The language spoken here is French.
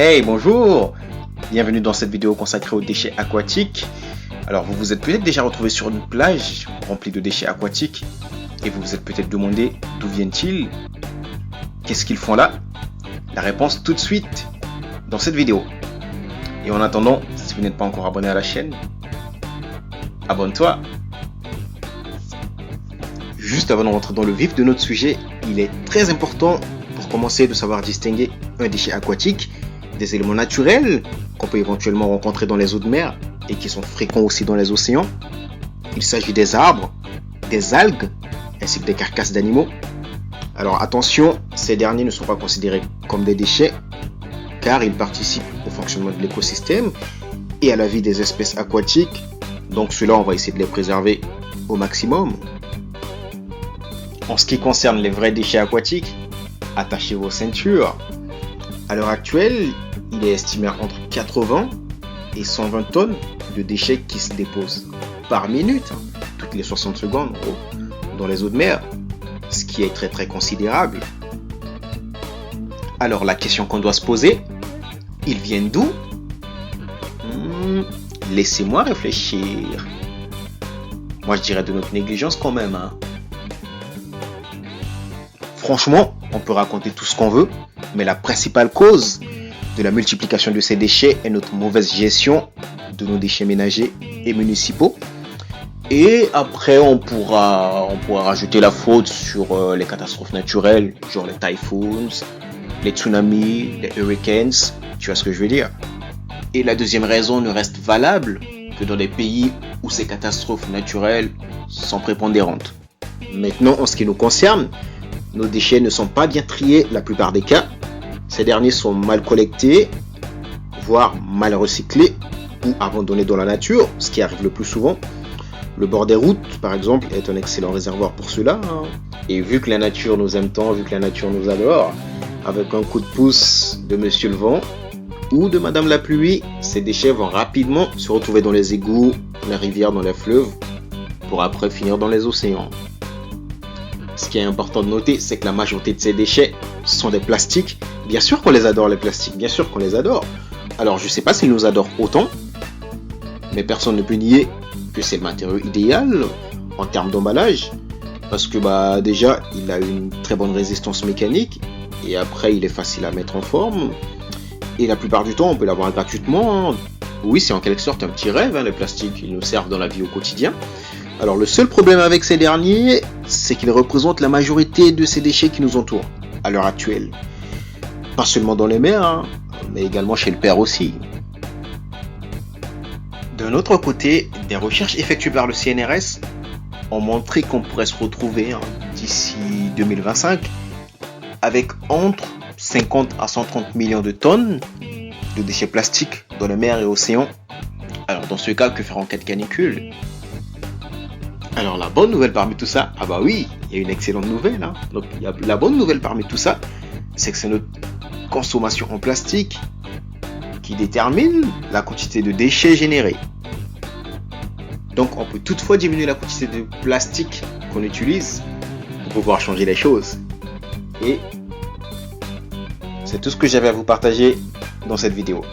Hey, bonjour! Bienvenue dans cette vidéo consacrée aux déchets aquatiques. Alors, vous vous êtes peut-être déjà retrouvé sur une plage remplie de déchets aquatiques et vous vous êtes peut-être demandé d'où viennent-ils? Qu'est-ce qu'ils font là? La réponse tout de suite dans cette vidéo. Et en attendant, si vous n'êtes pas encore abonné à la chaîne, abonne-toi! Juste avant de rentrer dans le vif de notre sujet, il est très important pour commencer de savoir distinguer un déchet aquatique des éléments naturels qu'on peut éventuellement rencontrer dans les eaux de mer et qui sont fréquents aussi dans les océans. Il s'agit des arbres, des algues ainsi que des carcasses d'animaux. Alors attention, ces derniers ne sont pas considérés comme des déchets car ils participent au fonctionnement de l'écosystème et à la vie des espèces aquatiques. Donc ceux-là, on va essayer de les préserver au maximum. En ce qui concerne les vrais déchets aquatiques, attachez vos ceintures. À l'heure actuelle, il est estimé entre 80 et 120 tonnes de déchets qui se déposent par minute, toutes les 60 secondes dans les eaux de mer, ce qui est très considérable. Alors la question qu'on doit se poser, ils viennent d'où? Laissez-moi réfléchir. Moi je dirais de notre négligence quand même. Franchement, on peut raconter tout ce qu'on veut, mais la principale cause de la multiplication de ces déchets est notre mauvaise gestion de nos déchets ménagers et municipaux. Et après, on pourra rajouter la faute sur les catastrophes naturelles, genre les typhoons, les tsunamis, les hurricanes, tu vois ce que je veux dire. Et la deuxième raison ne reste valable que dans des pays où ces catastrophes naturelles sont prépondérantes. Maintenant, en ce qui nous concerne, nos déchets ne sont pas bien triés la plupart des cas. Ces derniers sont mal collectés, voire mal recyclés ou abandonnés dans la nature, ce qui arrive le plus souvent. Le bord des routes, par exemple, est un excellent réservoir pour cela. Et vu que la nature nous aime tant, vu que la nature nous adore, avec un coup de pouce de Monsieur le Vent ou de Madame la Pluie, ces déchets vont rapidement se retrouver dans les égouts, dans les rivières, dans les fleuves, pour après finir dans les océans. Ce qui est important de noter, c'est que la majorité de ces déchets sont des plastiques. Bien sûr qu'on les adore, les plastiques, bien sûr qu'on les adore. Alors je ne sais pas s'ils nous adorent autant, mais personne ne peut nier que c'est le matériau idéal en termes d'emballage, parce que déjà il a une très bonne résistance mécanique, et après il est facile à mettre en forme, et la plupart du temps on peut l'avoir gratuitement. Oui, c'est en quelque sorte un petit rêve, les plastiques, ils nous servent dans la vie au quotidien. Alors le seul problème avec ces derniers, c'est qu'ils représentent la majorité de ces déchets qui nous entourent à l'heure actuelle. Pas seulement dans les mers, mais également chez le père aussi. D'un autre côté, des recherches effectuées par le CNRS ont montré qu'on pourrait se retrouver d'ici 2025 avec entre 50 à 130 millions de tonnes de déchets plastiques dans les mers et océans. Alors dans ce cas, que faire en cas de canicule? Alors la bonne nouvelle parmi tout ça, oui, il y a une excellente nouvelle. Donc la bonne nouvelle parmi tout ça, c'est que c'est notre consommation en plastique qui détermine la quantité de déchets générés. Donc on peut toutefois diminuer la quantité de plastique qu'on utilise pour pouvoir changer les choses. Et c'est tout ce que j'avais à vous partager dans cette vidéo.